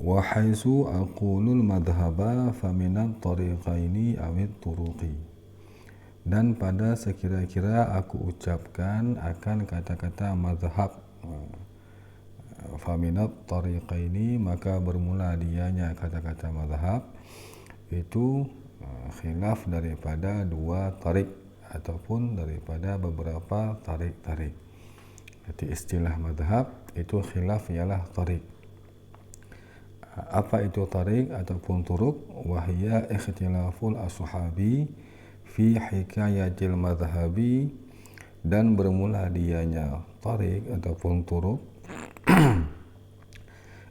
wa haitsu aqulul madhhaba faminat tariqaini awit turuqi. Dan pada sekira-kira aku ucapkan akan kata-kata mazhab, faminat tariqaini, maka bermula dianya kata-kata mazhab itu khilaf daripada dua tarik ataupun daripada beberapa tarik-tarik. Jadi istilah mazhab itu khilaf ialah tarik. Apa itu tarik ataupun turuk? Wahya ikhtilaful ashabi fi hikayatil madhhabi, dan bermula dianya tarik ataupun turuk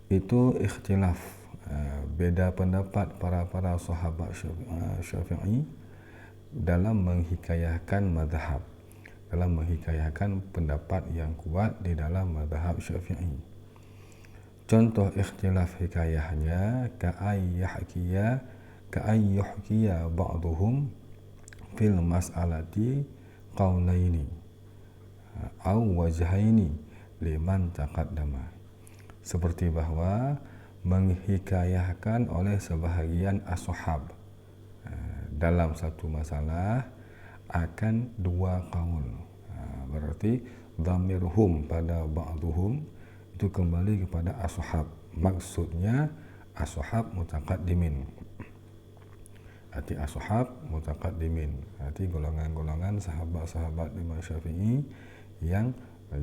itu ikhtilaf, beda pendapat para sahabat Syafi'i dalam menghikayahkan madhab, dalam menghikayahkan pendapat yang kuat di dalam madhab Syafi'i. Contoh ikhtilaf hikayahnya ka'ayyuhkiya ba'duhum fil mas'alati qawlaini au wajhaini liman taqaddama. Seperti bahwa menghikayahkan oleh sebahagian ashab dalam satu masalah akan dua qaul. Berarti dhamirhum pada ba'duhum itu kembali kepada ashab. Maksudnya ashab mutaqaddimin. Arti ashab mutaqaddimin, arti golongan-golongan sahabat-sahabat Imam Syafi'i yang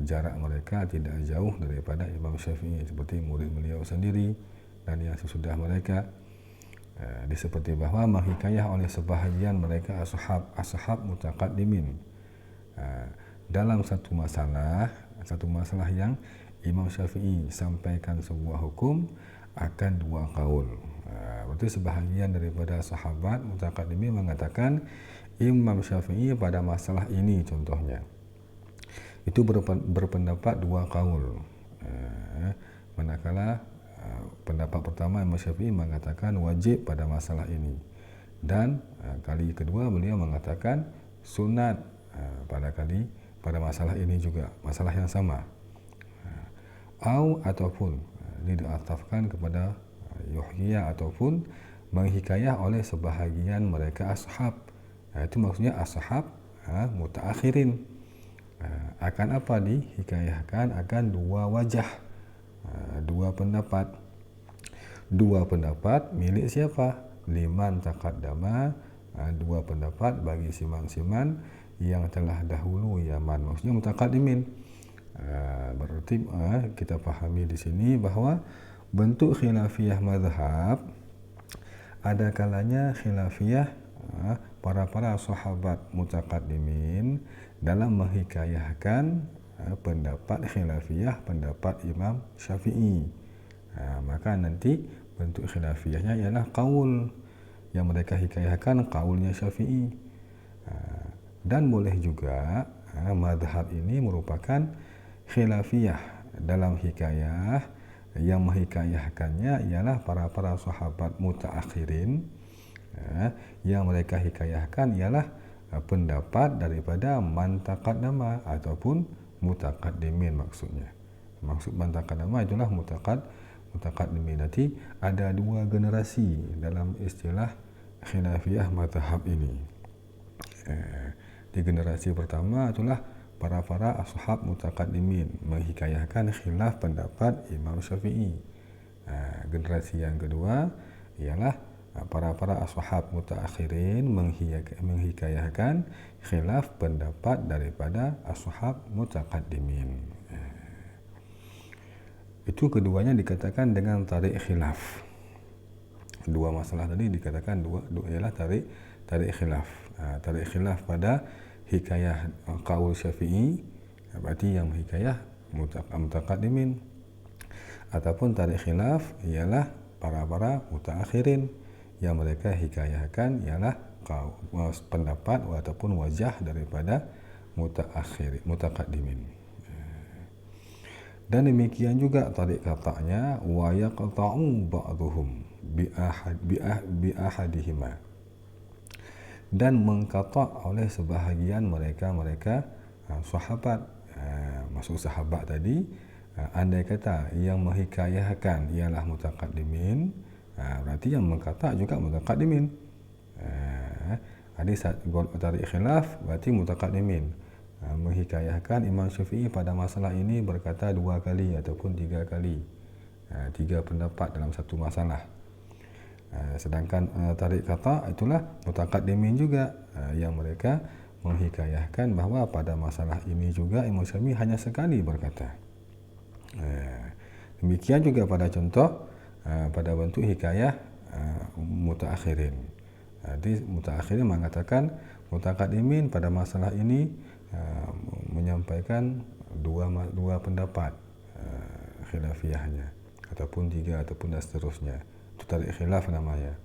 jarak mereka tidak jauh daripada Imam Syafi'i, seperti murid beliau sendiri dan yang sesudah mereka. Seperti bahwa menghikayah oleh sebahagian mereka ashab mutaqaddimin dalam satu masalah yang Imam Syafi'i sampaikan sebuah hukum akan dua qaul. Berarti sebahagian daripada sahabat mutaqaddimin mengatakan Imam Syafi'i pada masalah ini contohnya itu berpendapat dua qaul. Manakala pendapat pertama Imam Syafi'i mengatakan wajib pada masalah ini, dan kali kedua beliau mengatakan sunat pada masalah ini juga, masalah yang sama. Ataupun diatafkan kepada yuhkiyah ataupun menghikayah oleh sebahagian mereka ashab. Itu maksudnya ashab mutaakhirin. Akan apa dihikayahkan? Akan dua wajah, dua pendapat. Dua pendapat milik siapa? Liman taqaddama, dua pendapat bagi siman-siman yang telah dahulu Yaman, maksudnya mutaqaddimin. Berarti kita pahami di sini bahwa bentuk khilafiyah mazhab ada kalanya khilafiyah para sahabat mutaqaddimin dalam menghikayahkan pendapat khilafiyah pendapat Imam Syafi'i. Maka nanti bentuk khilafiyahnya ialah qaul yang mereka hikayahkan, qaulnya Syafi'i. Dan boleh juga mazhab ini merupakan khilafiyah dalam hikayah yang menghikayahkannya ialah para sahabat mutaakhirin. Yang mereka hikayahkan ialah pendapat daripada man taqaddama ataupun mutaqaddimin maksudnya. Maksud man taqaddama itulah mutaqaddimin. Nanti ada dua generasi dalam istilah khilafiyah mazhab ini. Di generasi pertama itulah para ashab mutaqaddimin menghikayahkan khilaf pendapat Imam Syafi'i. Generasi yang kedua ialah para ashab mutaakhirin menghikayahkan khilaf pendapat daripada ashab mutaqaddimin. Itu keduanya dikatakan dengan tarik khilaf. Dua masalah tadi dikatakan dua ialah tarik khilaf. Tarik khilaf pada hikayah qaul Syafi'i, berarti yang hikayah mutaqaddimin, ataupun tarik khilaf ialah para mutaakhirin yang mereka hikayahkan ialah pendapat ataupun wajah daripada mutaqaddimin. Dan demikian juga tarik katanya wa yaqta'u ba'dhum bi ahadihima, dan mengkata oleh sebahagian mereka sahabat, masuk sahabat tadi Andai kata yang menghikayahkan ialah mutaqaddimin, berarti yang mengkata juga mutaqaddimin. Jadi tarik khilaf berarti mutaqaddimin. Menghikayahkan Imam Syafi'i pada masalah ini berkata 2 kali ataupun 3 kali. 3 pendapat dalam satu masalah. Sedangkan tarik kata itulah mutaqaddimin juga, yang mereka menghikayahkan bahawa pada masalah ini juga Imam Syafi'i hanya sekali berkata. Demikian juga pada contoh pada bentuk hikayah mutaakhirin. Jadi mutaakhirin mengatakan mutaqaddimin pada masalah ini menyampaikan dua pendapat khilafiyahnya, ataupun 3 ataupun dan seterusnya. Itu tarik khilaf namanya.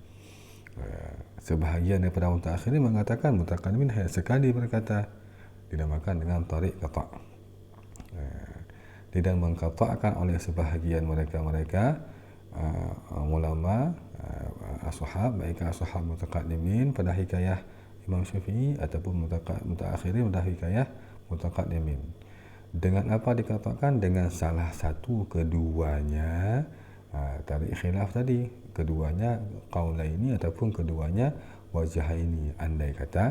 Sebahagian daripada mutaakhirin mengatakan mutaqaddimin hanya sekali berkata, dinamakan dengan tarik qata'. Tidak mengqata'kan oleh sebahagian mereka ulama ashab, baik ashab mutaqaddimin pada hikayah Imam Syafi'i ataupun mutaakhirin pada hikayah mutaqaddimin. Dengan apa dikatakan? Dengan salah satu keduanya tarik khilaf tadi, keduanya qaulaini ataupun keduanya wajahaini. Andai kata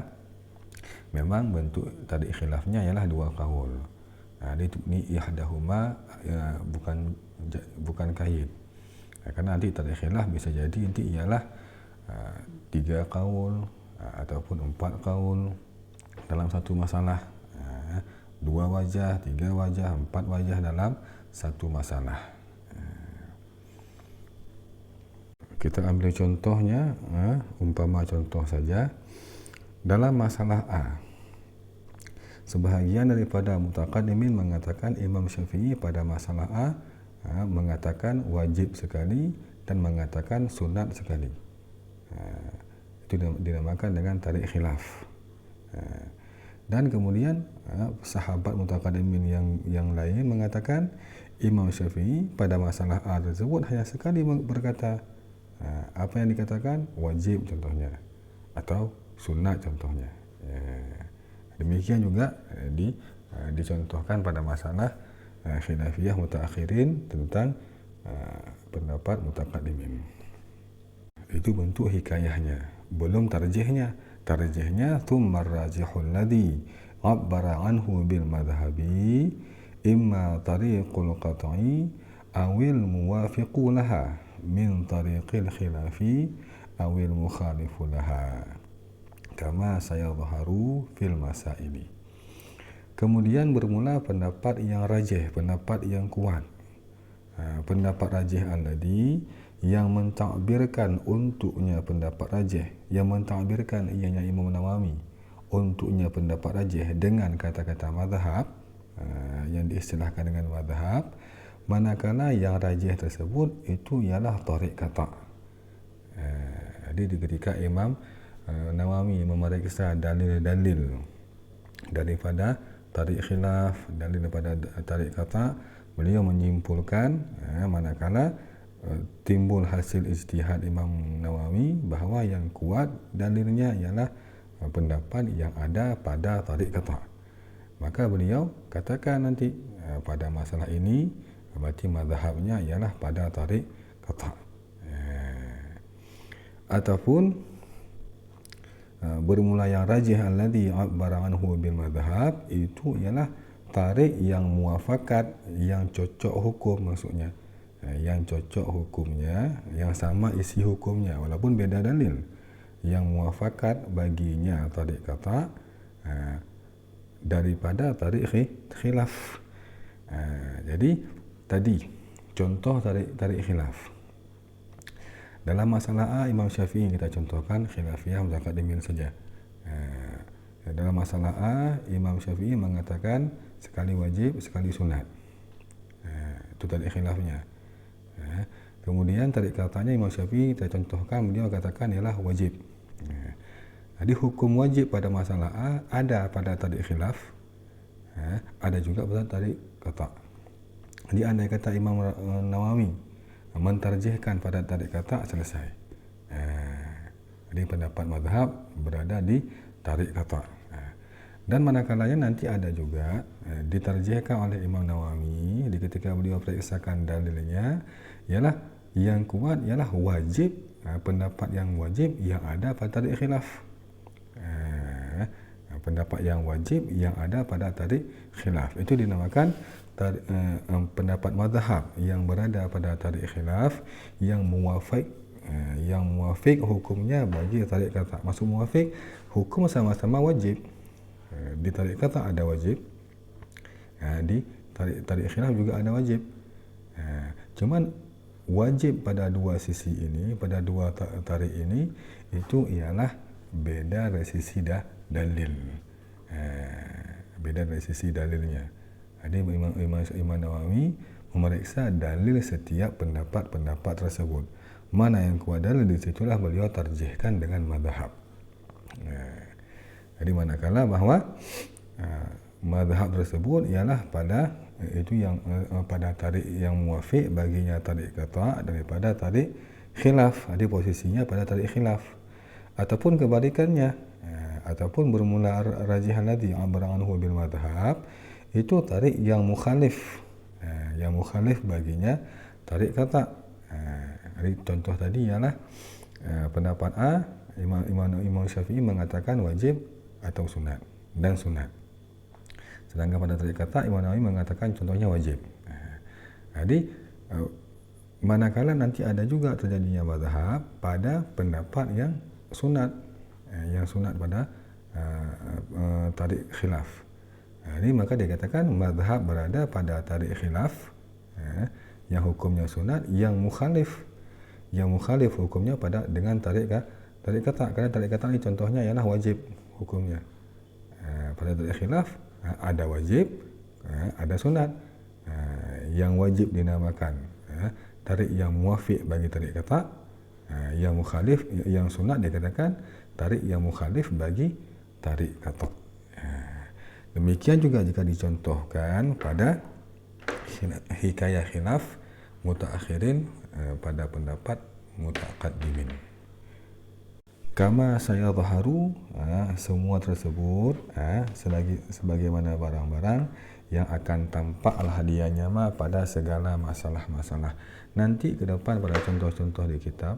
memang bentuk tarik khilafnya ialah 2 qaul. Ini ihdahuma, bukan kaid. Karena nanti tarik khilaf bisa jadi nanti ialah 3 qaul ataupun 4 qaul dalam satu masalah. 2 wajah, 3 wajah, 4 wajah dalam satu masalah. Kita ambil contohnya, umpama contoh saja dalam masalah A. Sebahagian daripada mutaqaddimin mengatakan Imam Syafi'i pada masalah A mengatakan wajib sekali dan mengatakan sunat sekali. Itu dinamakan dengan tarik khilaf. Dan kemudian sahabat mutaqaddimin yang lain mengatakan Imam Syafi'i pada masalah A tersebut hanya sekali berkata, apa yang dikatakan wajib contohnya, atau sunat contohnya. Demikian juga dicontohkan pada masalah khilafiyah mutaakhirin tentang pendapat mutaqaddimin. Itu bentuk hikayahnya, belum tarjihnya. Tarjihnya thumma ar-rajihul ladzi 'abbara 'anhu bil madhhabi imma tariqul qat'i awil muwafiqu laha min tariqil khilafi awil mukhalifu laha kama sayadhaharu fil masaili. Kemudian bermula pendapat yang rajih, pendapat yang kuat. Pendapat rajih alladhi, yang mentakbirkan untuknya pendapat rajih, yang mentakbirkan ianya Imam Nawawi untuknya pendapat rajih dengan kata-kata mazhab, yang diistilahkan dengan mazhab, manakala yang rajih tersebut itu ialah tarik qata'. Jadi ketika Imam Nawawi memeriksa dalil-dalil daripada tarik khilaf, dalil daripada tarik qata', beliau menyimpulkan manakala timbul hasil ijtihad Imam Nawawi bahawa yang kuat dalilnya ialah pendapat yang ada pada tarik qata', maka beliau katakan nanti pada masalah ini berarti mazhabnya ialah pada tarik qata'. Ataupun bermula yang rajih alladhi 'abbara 'anhu bil madhhab, itu ialah tarik yang muafakat, yang cocok hukum, maksudnya yang cocok hukumnya, yang sama isi hukumnya walaupun beda dalil, yang muafakat baginya tarik qata' daripada tarik khilaf. Jadi tadi contoh tarik khilaf. Dalam masalah A, Imam Syafi'i kita contohkan khilafiyah mutaqaddimin saja. Dalam masalah A, Imam Syafi'i mengatakan sekali wajib, sekali sunat. Itu tarik khilafnya. Kemudian tarik katanya Imam Syafi'i kita contohkan, beliau katakan ialah wajib. Jadi hukum wajib pada masalah A ada pada tarik khilaf, ada juga pada tarik qata'. Jadi andai kata Imam Nawawi mentarjihkan pada tarik qata', selesai. Jadi pendapat mazhab berada di tarik qata'. Dan manakalanya nanti ada juga ditarjihkan oleh Imam Nawawi di ketika beliau periksakan dalilnya, ialah yang kuat ialah wajib, pendapat yang wajib yang ada pada tarik khilaf. Pendapat yang wajib yang ada pada tarik khilaf itu dinamakan pendapat mazhab yang berada pada tarik khilaf yang muwafiq hukumnya bagi tarik qata'. Maksud muwafiq, hukum sama-sama wajib. Di tarik qata' ada wajib, di tarik khilaf juga ada wajib. Cuman wajib pada dua sisi ini, pada dua tarik ini, itu ialah beda dari sisi dalil. Beda dari sisi dalilnya. Jadi Imam Nawawi memeriksa dalil setiap pendapat tersebut. Mana yang kuat dalil, di situlah beliau tarjihkan dengan mazhab. Jadi manakala bahwa mazhab tersebut ialah pada itu yang pada tarik yang muwafiq baginya tarik qata' daripada tarik khilaf. Jadi posisinya pada tarik khilaf. Ataupun kebalikannya, ataupun bermula rajih alladhi abara anhu bil madhab, itu tarik yang mukhalif. Yang mukhalif baginya tarik qata'. Jadi contoh tadi ialah pendapat A, Imam Syafi'i mengatakan wajib atau sunat dan sunat. Sedangkan pada tarik qata' Imam Nawawi mengatakan contohnya wajib. Jadi manakala nanti ada juga terjadinya mazhab pada pendapat yang sunat, pada tarik khilaf. Jadi maka dikatakan mazhab berada pada tarik khilaf yang hukumnya sunat, yang mukhalif hukumnya pada dengan tarik qata'. Kerana tarik qata' ini contohnya ialah wajib hukumnya. Pada tarik khilaf ada wajib, ada sunat. Yang wajib dinamakan tarik yang muwafiq bagi tarik qata', yang mukhalif, yang sunat dikatakan tarik yang mukhalif bagi tarik qata'. Demikian juga jika dicontohkan pada hikayah khilaf mutaakhirin pada pendapat mutaqaddimin. Kama saya zaharu, semua tersebut sebagaimana barang-barang yang akan tampaklah hadiahnya pada segala masalah-masalah. Nanti ke depan pada contoh-contoh di kitab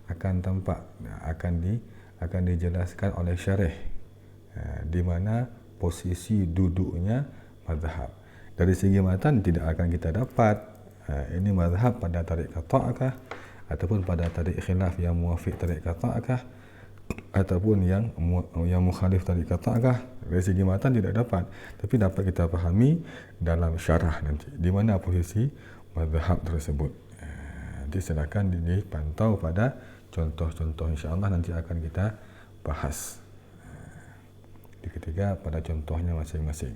akan tampak, akan dijelaskan oleh syarih di mana posisi duduknya mazhab. Dari segi matan tidak akan kita dapat ini mazhab pada tarik qata' ataupun pada tarik khilaf yang muwafiq tarik qata' ataupun yang mukhalif tarik qata'. Dari segi matan tidak dapat, tapi dapat kita fahami dalam syarah nanti di mana posisi mazhab tersebut. Nanti silakan dipantau pada contoh-contoh, insya-Allah nanti akan kita bahas di ketiga pada contohnya masing-masing.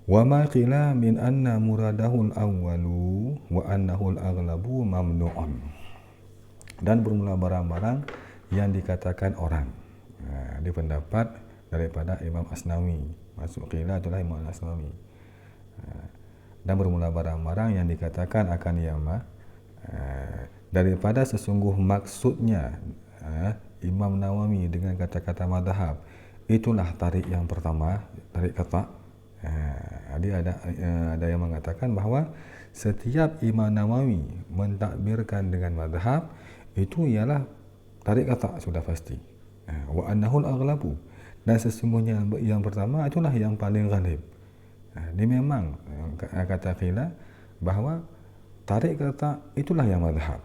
Wa ma qila min anna muradahu al-awwalu wa annahu al-aghlabu mamnu'un. Dan bermula barang-barang yang dikatakan orang. Di pendapat daripada Imam Asnawi. Masuk qila itulah Imam Asnawi. Dan bermula barang-barang yang dikatakan akan yama daripada sesungguh maksudnya Imam Nawawi dengan kata-kata madhab, itulah tarik yang pertama, tarik qata'. Jadi ada yang mengatakan bahawa setiap Imam Nawawi mentakbirkan dengan madhab itu ialah tarik qata' sudah pasti. Wa annahul aghlabu, dan sesungguhnya yang pertama itulah yang paling ghalib. Ini memang kata qila bahawa tarik qata' itulah yang madhab.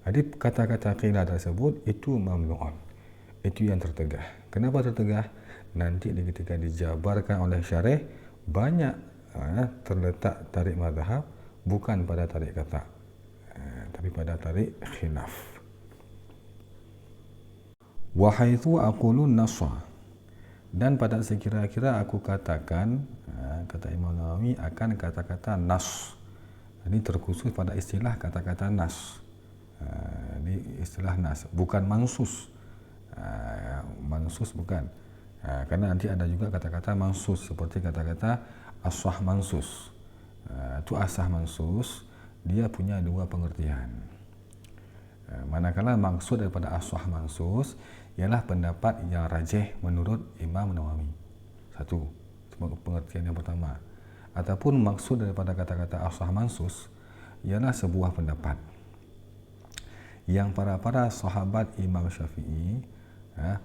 Jadi kata-kata qila tersebut itu mamnu'un, itu yang tertegah. Kenapa tertegah? Nanti ketika dijabarkan oleh syarih banyak terletak tarik mazhab bukan pada tarik qata', tapi pada tarik khilaf. Wa haitsu aqulu nassa, dan pada sekira-kira aku katakan, kata Imam Nawawi akan kata-kata nas. Ini terkhusus pada istilah kata-kata nas. Ini istilah nas, bukan mansus. Mansus bukan. Karena nanti ada juga kata-kata mansus seperti kata-kata asah mansus. Itu asah mansus dia punya dua pengertian. Manakala maksud daripada as-sahih mansus ialah pendapat yang rajih menurut Imam Nawawi. Satu, pengertian yang pertama. Ataupun maksud daripada kata-kata as-sahih mansus ialah sebuah pendapat yang para sahabat Imam Syafi'i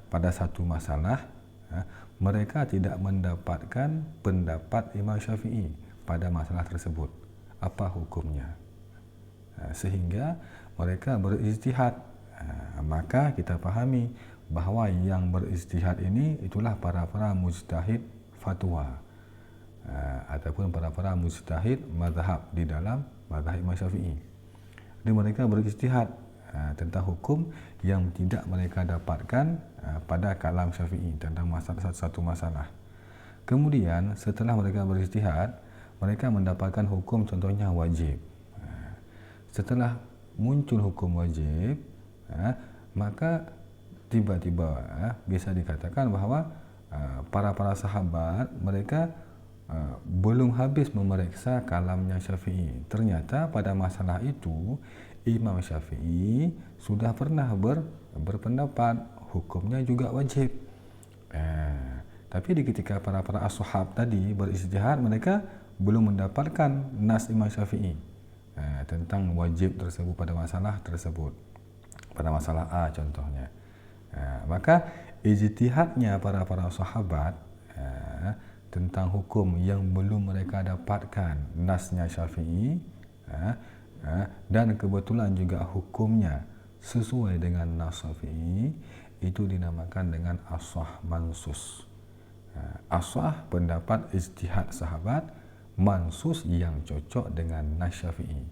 pada satu masalah mereka tidak mendapatkan pendapat Imam Syafi'i pada masalah tersebut. Apa hukumnya? Sehingga mereka berijtihad. Maka kita fahami bahawa yang berijtihad ini itulah para mujtahid fatwa ataupun para mujtahid mazhab di dalam mazhab Imam Syafi'i. Jadi mereka berijtihad tentang hukum yang tidak mereka dapatkan pada kalam Syafi'i tentang satu masalah. Kemudian setelah mereka berijtihad, mereka mendapatkan hukum contohnya wajib. Setelah muncul hukum wajib, maka tiba-tiba bisa dikatakan bahawa para sahabat mereka belum habis memeriksa kalamnya Syafi'i. Ternyata pada masalah itu Imam Syafi'i sudah pernah berpendapat hukumnya juga wajib. Tapi di ketika para ashab tadi berijtihad, mereka belum mendapatkan nas Imam Syafi'i tentang wajib tersebut pada masalah tersebut, pada masalah A contohnya. Maka ijtihadnya para sahabat tentang hukum yang belum mereka dapatkan nasnya Syafi'i dan kebetulan juga hukumnya sesuai dengan nas Syafi'i, itu dinamakan dengan as-sahih mansus. As-sahih pendapat ijtihad sahabat, mansus yang cocok dengan nas Syafi'i.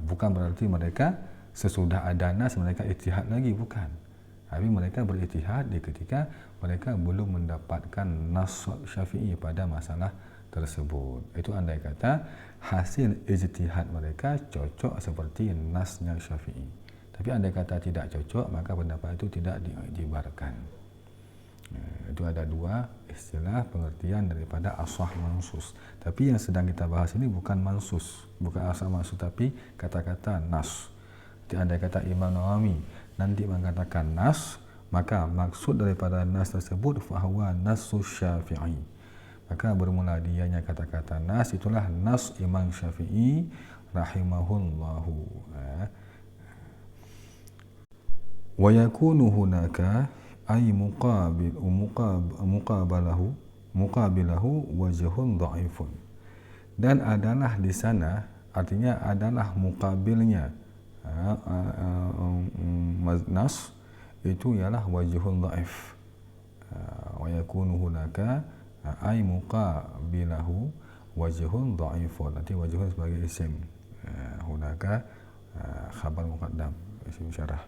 Bukan berarti mereka sesudah ada nas mereka ijtihad lagi, bukan. Tapi mereka berijtihad di ketika mereka belum mendapatkan nas Syafi'i pada masalah tersebut. Itu andai kata hasil ijtihad mereka cocok seperti nasnya Syafi'i. Tapi andai kata tidak cocok, maka pendapat itu tidak diiktibarkan. Itu ada dua istilah pengertian daripada as-sahih mansus. Tapi yang sedang kita bahas ini bukan mansus, bukan as-sahih mansus, tapi kata-kata nas. Jadi andai kata Imam Nawawi nanti mengatakan nas, maka maksud daripada nas tersebut fahuwa nasus Syafi'i. Maka bermula dianya kata-kata nas itulah nas Imam Syafi'i rahimahullahu. Wa yakunu hunaka ay muqabilahu wajhun dha'ifun. Dan adalah di sana, artinya adalah muqabilnya nas itu ialah wajhun dha'if. Wa yakunu hunaka ay muqabilahu wajhun dha'ifun. Nanti wajhun sebagai isim, hunaka khabar muqaddam, isim syarah.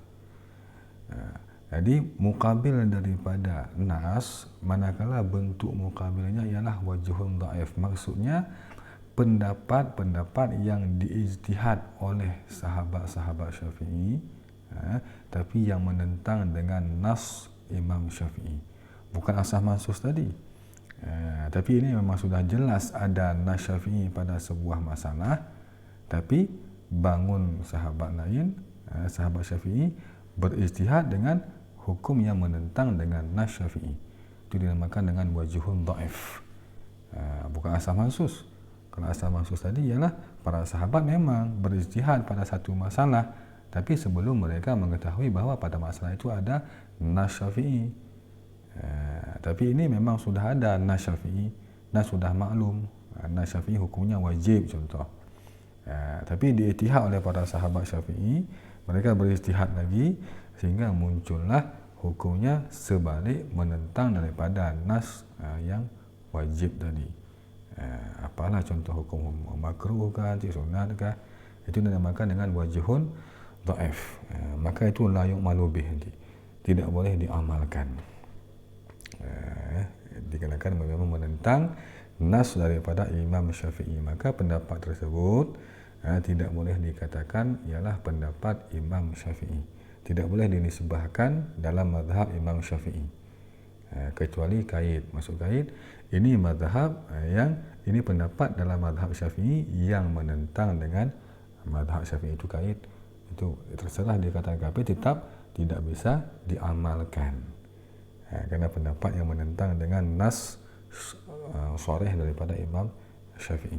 Jadi muqabil daripada nas, manakala bentuk muqabilnya ialah wajhun dha'if, maksudnya pendapat-pendapat yang diijtihad oleh sahabat-sahabat Syafi'i, tapi yang menentang dengan nas Imam Syafi'i, bukan asah mansus tadi. Tapi ini memang sudah jelas ada nas Syafi'i pada sebuah masalah, tapi bangun sahabat lain, sahabat Syafi'i berijtihad dengan hukum yang menentang dengan nas Syafi'i. Itu dinamakan dengan wajhun dha'if, bukan asah mansus. Kalau asal mansus tadi ialah para sahabat memang berijtihad pada satu masalah, tapi sebelum mereka mengetahui bahawa pada masalah itu ada nas Syafi'i. Tapi ini memang sudah ada nas Syafi'i, nas sudah maklum, nas Syafi'i hukumnya wajib contoh. Tapi diijtihad oleh para sahabat Syafi'i, mereka berijtihad lagi sehingga muncullah hukumnya sebalik menentang daripada nas yang wajib tadi. Apalah contoh hukum makruh kah, sunat kah, itu dinamakan dengan wajhun dhaif. Maka itu la yu'malu bih, tidak boleh diamalkan. Dikarenakan memang menentang nas daripada Imam Syafi'i, maka pendapat tersebut tidak boleh dikatakan ialah pendapat Imam Syafi'i, tidak boleh dinisbahkan dalam mazhab Imam Syafi'i, kecuali kaid. Masuk kaid, ini mazhab yang ini pendapat dalam mazhab Syafi'i yang menentang dengan mazhab Syafi'i, itu kaid itu terserah dia katakan kafir, tetap tidak bisa diamalkan. Karena pendapat yang menentang dengan nas sharih daripada Imam Syafi'i.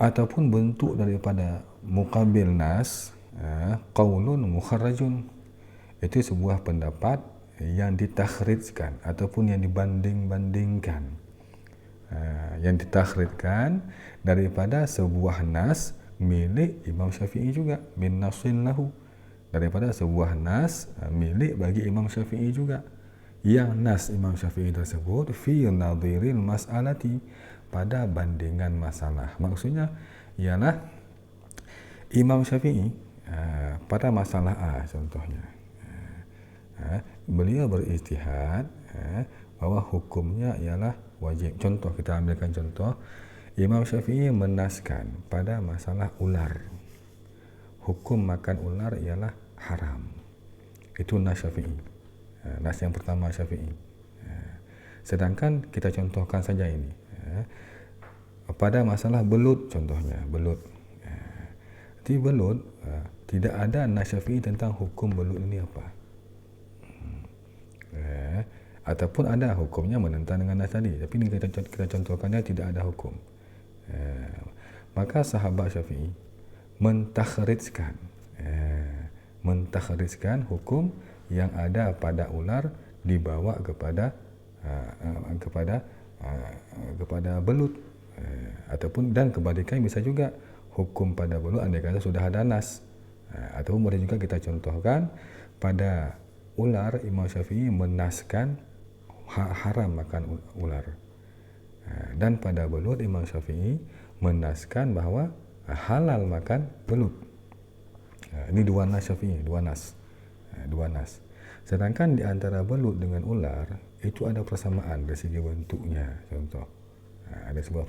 Ataupun bentuk daripada muqabil nas, qaulun mukharrajun, itu sebuah pendapat yang ditakhrijkan ataupun yang dibanding-bandingkan, yang ditakhrijkan daripada sebuah nas milik Imam Syafi'i juga, min nasin lahu, daripada sebuah nas milik bagi Imam Syafi'i juga, yang nas Imam Syafi'i tersebut fi nadhiril mas'alati, pada bandingan masalah. Maksudnya ialah Imam Syafi'i pada masalah A contohnya, beliau berijtihad bahwa hukumnya ialah wajib. Contoh, kita ambilkan contoh, Imam Syafi'i menaskan pada masalah ular, hukum makan ular ialah haram. Itu nas Syafi'i, nas yang pertama Syafi'i. Sedangkan kita contohkan saja ini, pada masalah belut contohnya, belut. Di belut tidak ada nas Syafi'i tentang hukum belut ini apa. Ataupun ada hukumnya menentang dengan nas tadi, tapi ini kita contohkannya tidak ada hukum. Maka sahabat Syafi'i mentakhrijkan hukum yang ada pada ular dibawa kepada belut, ataupun dan kebalikan bisa juga hukum pada belut andai kata sudah ada nas, ataupun boleh juga kita contohkan pada ular Imam Syafi'i menaskan haram makan ular, dan pada belut Imam Syafi'i menaskan bahawa halal makan belut. Ini dua nas Syafi'i, dua nas. Sedangkan di antara belut dengan ular itu ada persamaan dari segi bentuknya. Contoh, ada sebuah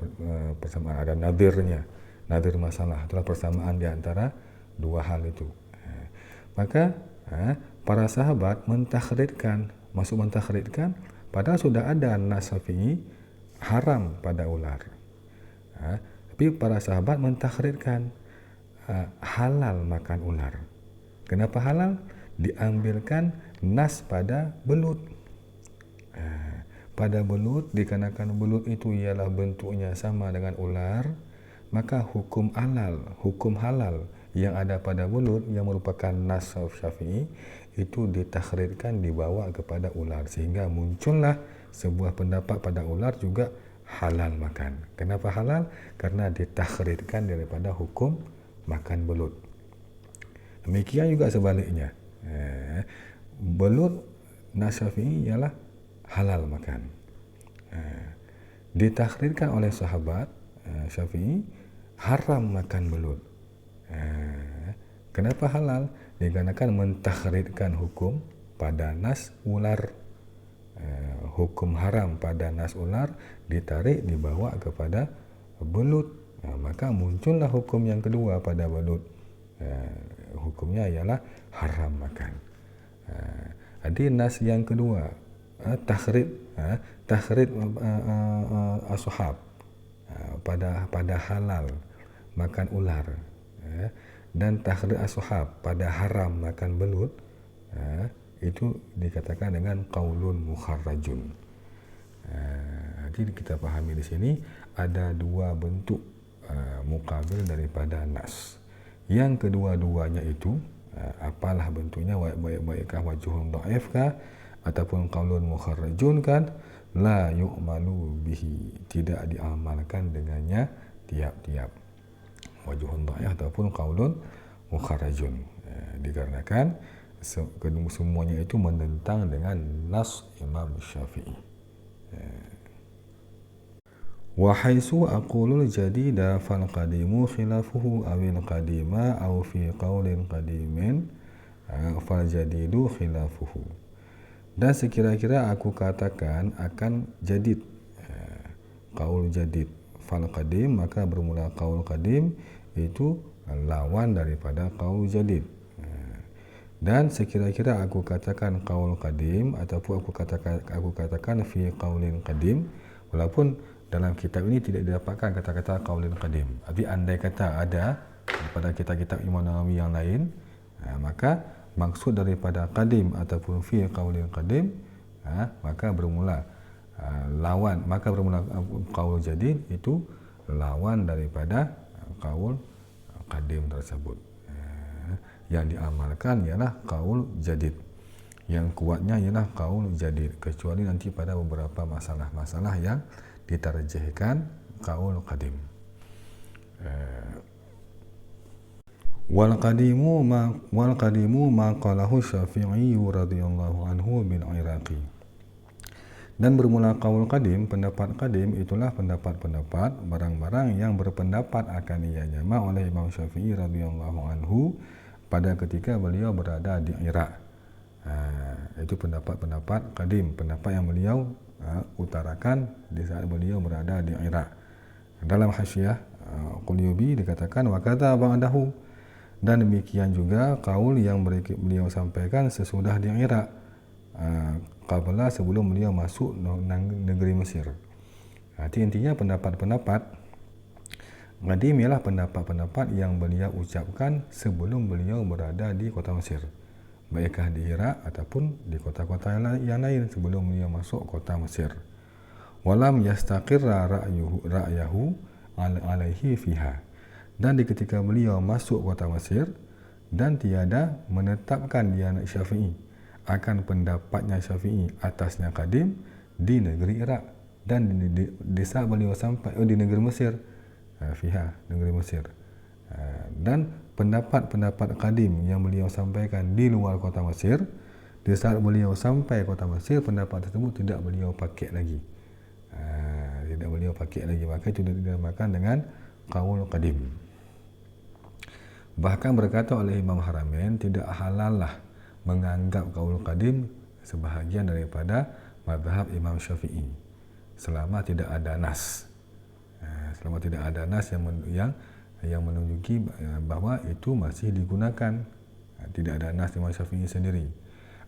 persamaan, ada nadirnya, nadir masalah, itulah persamaan di antara dua hal itu. Maka para sahabat mentakhrijkan, padahal sudah ada nas Syafi'i haram pada ular, tapi para sahabat mentakhrijkan halal makan ular. Kenapa halal? Diambilkan nas pada belut. Pada belut, dikarenakan belut itu ialah bentuknya sama dengan ular, maka hukum halal yang ada pada belut yang merupakan nas Syafi'i itu ditakhrijkan, dibawa kepada ular, sehingga muncullah sebuah pendapat pada ular juga halal makan. Kenapa halal? Karena ditakhrijkan daripada hukum makan belut. Demikian juga sebaliknya, belut nas Syafi'i ialah halal makan, ditakhrijkan oleh sahabat Syafi'i haram makan belut. Kenapa halal? Dikarenakan mentakhrijkan hukum pada nas ular, hukum haram pada nas ular ditarik, dibawa kepada belut, maka muncullah hukum yang kedua pada belut, hukumnya ialah haram makan. Jadi nas yang kedua, takhrij ashab pada halal makan ular, dan takhrij ashab pada haram makan belut, itu dikatakan dengan qaulun mukharrajun. Jadi kita pahami di sini ada dua bentuk muqabil daripada nas. Yang kedua-duanya itu apalah bentuknya, baikkah wajhun dhaifkah ataupun qaulun mukharrajun kan, la yu'malu bihi, tidak diamalkan dengannya tiap-tiap wajhun dhaif ataupun qaulun mukharrajun, dikarenakan semuanya itu menentang dengan nas Imam Syafi'i. Wa haitsu aqulul jadida fal qadimu khilafuhu awil qadima aw fi qaulin qadimin fal jadidu khilafuhu. Dan sekira-kira aku katakan akan jadid, qaul jadid, fal qadim, maka bermula qaul qadim itu lawan daripada qaul jadid. Dan sekira-kira aku katakan qaul qadim ataupun aku katakan fi qaulin qadim, walaupun dalam kitab ini tidak didapatkan kata-kata qaulin qadim, tapi andai kata ada daripada kitab-kitab Imam Nawawi yang lain, maka maksud daripada qadim ataupun fi qaulil qadim, maka bermula qaul jadid itu lawan daripada qaul qadim tersebut. Yang diamalkan ialah qaul jadid, yang kuatnya ialah qaul jadid, kecuali nanti pada beberapa masalah-masalah yang ditarjihkan qaul qadim. Wal qadimu ma qalahu Syafi'i radhiyallahu anhu bil Iraqi. Dan bermula qaul qadim, pendapat qadim itulah pendapat-pendapat barang-barang yang berpendapat akan ianya oleh Imam Syafi'i radhiyallahu anhu pada ketika beliau berada di Iraq. Itu pendapat-pendapat qadim, pendapat yang beliau utarakan di saat beliau berada di Iraq. Dalam hasyiah Qulyubi dikatakan wa kadza ba'dahu, dan demikian juga qaul yang beliau sampaikan sesudah di Iraq, qabla, sebelum beliau masuk negeri Mesir. Intinya pendapat-pendapat qadim ialah pendapat-pendapat yang beliau ucapkan sebelum beliau berada di kota Mesir, baikkah di Iraq ataupun di kota-kota yang lain sebelum beliau masuk kota Mesir. Walam yastaqirra ra'yahu alaihi fiha, dan di ketika beliau masuk kota Mesir dan tiada menetapkan dia Syafi'i akan pendapatnya Syafi'i atasnya qadim di negeri Iraq, dan di saat beliau sampai di negeri Mesir, fiha, negeri Mesir, dan pendapat-pendapat qadim yang beliau sampaikan di luar kota Mesir, di saat beliau sampai kota Mesir, pendapat tersebut tidak beliau pakai lagi, maka itu dinamakan dengan qaul qadim. Bahkan berkata oleh Imam Haramain, tidak halallah menganggap qaul qadim sebahagian daripada mazhab Imam Syafi'i selama tidak ada nas, yang menunjuki bahawa itu masih digunakan, tidak ada nas Imam Syafi'i sendiri,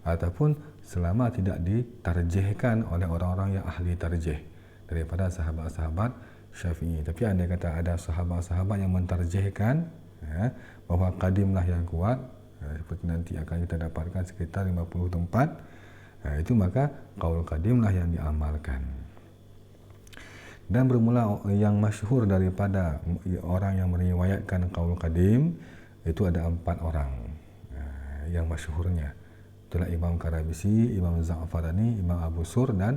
ataupun selama tidak ditarjihkan oleh orang-orang yang ahli tarjih daripada sahabat-sahabat Syafi'i. Tapi andai kata ada sahabat-sahabat yang mentarjihkan bahawa qadimlah yang kuat, seperti nanti akan kita dapatkan sekitar 50 tempat, itu maka qaul qadimlah yang diamalkan. Dan bermula yang masyhur daripada orang yang meriwayatkan qaul qadim itu ada 4 orang yang masyhurnya. Itulah Imam Karabisi, Imam Za'farani, Imam Abu Sur, dan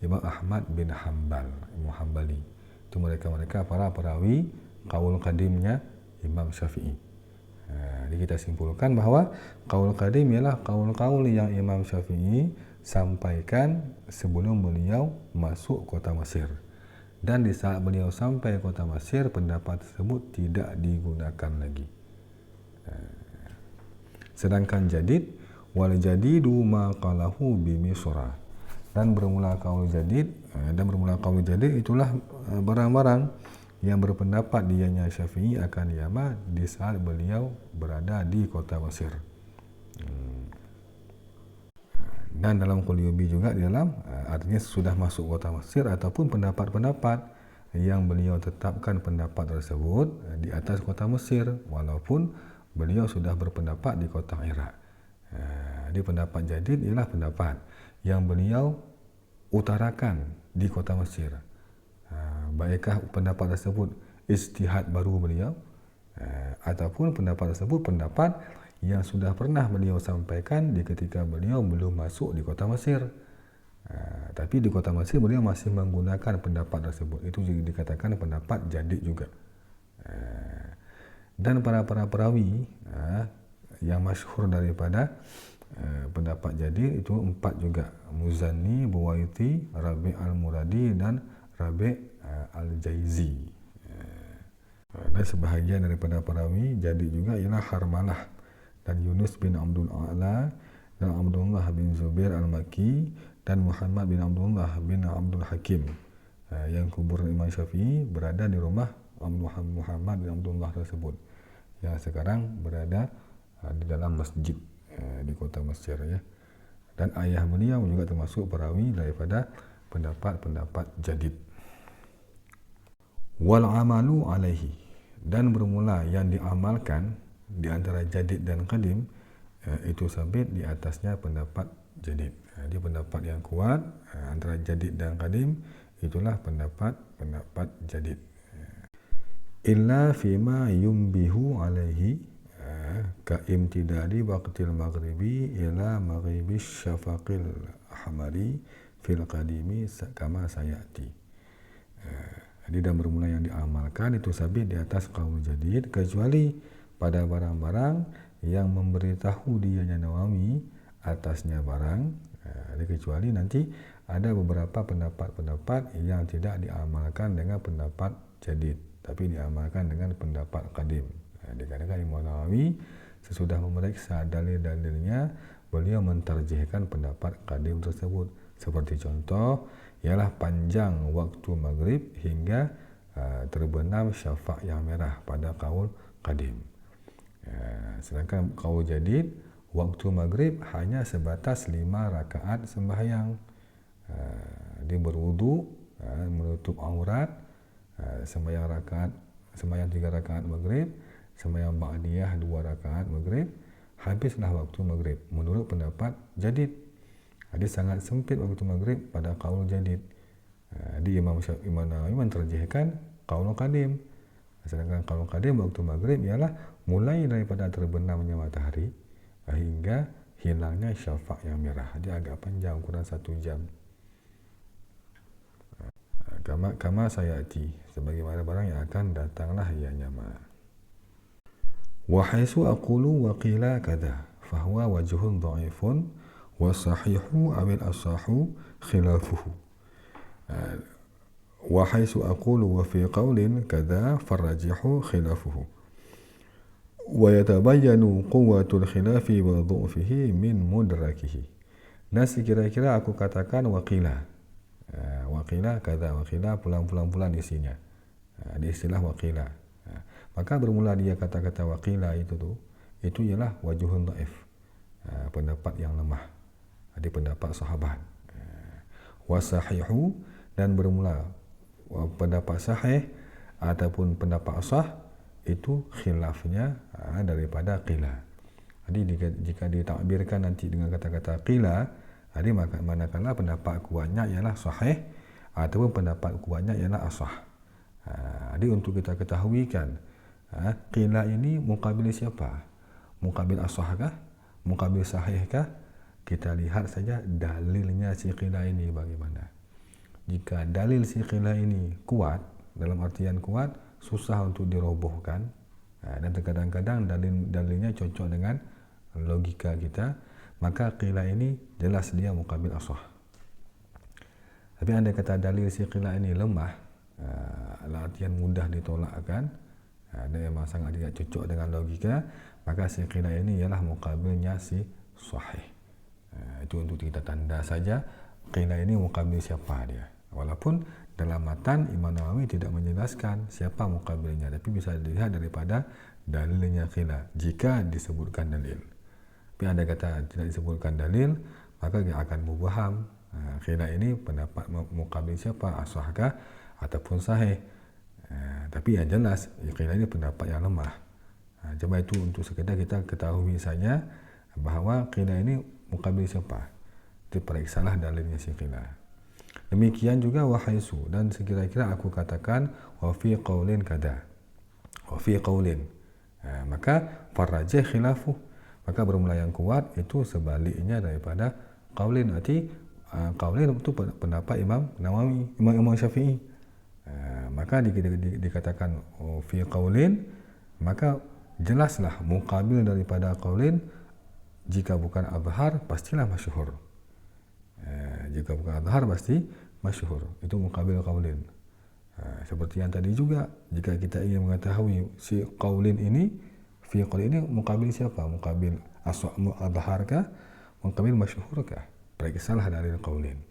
Imam Ahmad bin Hanbal, Imam Hanbali. Itu mereka-mereka para perawi qaul qadimnya Imam Syafi'i. Jadi kita simpulkan bahawa qaul qadim ialah qaul-qaul yang Imam Syafi'i sampaikan sebelum beliau masuk kota Mesir, dan di saat beliau sampai kota Mesir, pendapat tersebut tidak digunakan lagi. Sedangkan jadid, wal jadidu ma qalahu bi Misra, dan bermula qaul jadid itulah barang-barang yang berpendapat dianya Syafi'i akan Yaman di saat beliau berada di kota Mesir. Dan dalam Qulyubi juga di dalam artinya sudah masuk kota Mesir, ataupun pendapat-pendapat yang beliau tetapkan pendapat tersebut di atas kota Mesir walaupun beliau sudah berpendapat di kota Iraq. Jadi pendapat jadid ialah pendapat yang beliau utarakan di kota Mesir, baikkah pendapat tersebut ijtihad baru beliau, ataupun pendapat tersebut pendapat yang sudah pernah beliau sampaikan di ketika beliau belum masuk di kota Mesir, tapi di kota Mesir beliau masih menggunakan pendapat tersebut. Itu juga dikatakan pendapat jadid juga. Dan para perawi yang masyhur daripada pendapat jadid itu 4 juga: Muzanni, Buwaiti, Rabi' al-Muradi, dan Rabi' al-Jaizi. Dan sebahagian daripada perawi jadid juga ialah Harmalah dan Yunus bin Abdul A'la dan Abdullah bin Zubair al-Makki dan Muhammad bin Abdullah bin Abdul Hakim, yang kuburan Imam Syafi'i berada di rumah Muhammad bin Abdullah tersebut, yang sekarang berada di dalam masjid di kota Mesir, ya. Dan ayah beliau juga termasuk perawi daripada pendapat-pendapat jadid. Wal amalu alaihi, dan bermula yang diamalkan di antara jadid dan qadim itu sabit di atasnya pendapat jadid. Jadi pendapat yang kuat antara jadid dan qadim itulah pendapat jadid. Illa fima yumbihu alaihi ka imtidadi waqtil maghribi ila maghribis syafaqil ahmari fil qadimi kama sayati. Jadi dan bermula yang diamalkan itu sabit di atas qaul jadid kecuali pada barang-barang yang memberitahu dianya Nawawi atasnya barang. Jadi kecuali nanti ada beberapa pendapat-pendapat yang tidak diamalkan dengan pendapat jadid, tapi diamalkan dengan pendapat qadim. Dikarenakan Imam Nawawi sesudah memeriksa dalil-dalilnya, beliau mentarjihkan pendapat qadim tersebut. Seperti contoh ialah panjang waktu maghrib hingga terbenam syafaq yang merah pada qaul qadim. Sedangkan qaul jadid waktu maghrib hanya sebatas 5 rakaat sembahyang. Dia berwudu, menutup aurat, sembahyang 3 rakaat maghrib, sembahyang ba'diyah 2 rakaat maghrib, habislah waktu maghrib menurut pendapat jadid. Jadi sangat sempit waktu maghrib pada qaul jadid. Di Imam Nawawi menterjihkan qaul qadim. Sedangkan qaul qadim waktu maghrib ialah mulai daripada terbenamnya matahari hingga hilangnya syafaq yang merah. Dia agak panjang, kurang 1 jam. Kama sayati, sebagaimana barang yang akan datanglah ianya ma. Wa haitsu aqulu wa qila kadza fa huwa wajhun dha'ifun wa sahihu awil asahu khilafuhu. Wa haitsu aqulu wa fi qawlin kadza farrajihu khilafuhu. Wa yatabayyanu quwwatul khilafi wa dhu'fihi min mudrakihi. Dan sekira-kira aku katakan waqila kadza, waqila pulang-pulang isinya. Di istilah waqila. Maka bermula dia kata-kata waqila itu ialah wajhun dhaif, pendapat yang lemah. Jadi pendapat sahabat. Wasahihu, dan bermula pendapat sahih ataupun pendapat sah itu khilafnya daripada qila. Jadi jika ditakbirkan nanti dengan kata-kata qila, jadi manakala pendapat kuatnya ialah sahih ataupun pendapat kuatnya ialah asah. Jadi untuk kita ketahui kan, qila ini muqabil siapa? Muqabil asahkah? Muqabil sahihkah? Kita lihat saja dalilnya si qila ini bagaimana. Jika dalil si qila ini kuat, dalam artian kuat, susah untuk dirobohkan, dan terkadang-kadang dalilnya cocok dengan logika kita, maka qila ini jelas dia muqabil asah. Tapi andai kata dalil si qila ini lemah, dalam artian mudah ditolakkan, dan memang sangat tidak cocok dengan logika, maka si qila ini ialah muqabilnya si sahih. Itu untuk kita tanda saja qila ini muqabil siapa dia. Walaupun dalam matan Imam Nawawi tidak menjelaskan siapa muqabilnya, tapi bisa dilihat daripada dalilnya qila jika disebutkan dalil. Tapi andai kata tidak disebutkan dalil, maka dia akan mubham. Qila ini pendapat muqabil siapa, asahkah ataupun sahih. Tapi yang jelas qila ini pendapat yang lemah. Cuma itu untuk sekedar kita ketahui saja bahawa qila ini muqabil siapa. Itu periksalah dalilnya si qila. Demikian juga wahaisu, dan sekira-kira aku katakan wa fi qaulin kada, wa fi qaulin, maka farrajih khilafu, maka bermula yang kuat itu sebaliknya daripada qaulin. Arti qaulin itu pendapat Imam Nawawi, Imam Syafi'i. Maka dikatakan fi qaulin, maka jelaslah muqabil daripada qaulin. Jika bukan azhar pastilah masyhur. Jika bukan azhar pasti masyhur. Itu muqabil qaulin. Seperti yang tadi juga, jika kita ingin mengetahui si qaulin ini, fi qaulin ini muqabil siapa? Muqabil azharkah? Muqabil masyhurkah? Periksalah dalil qaulin.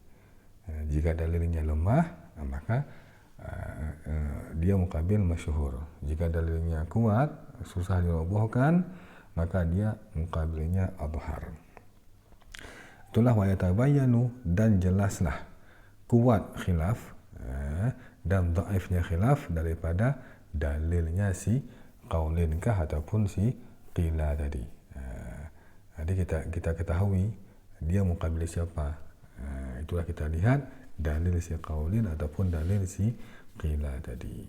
Jika dalilnya lemah, maka dia muqabil masyhur. Jika dalilnya kuat, susah dirobohkan, maka dia muqabilnya azhar. Itulah wa yatabayyanu, dan jelaslah kuat khilaf dan dhaifnya khilaf daripada dalilnya si qaulinkah ataupun si qila tadi. Jadi kita ketahui dia muqabil siapa. Itulah kita lihat dalil si qaulin ataupun dalil si qila tadi.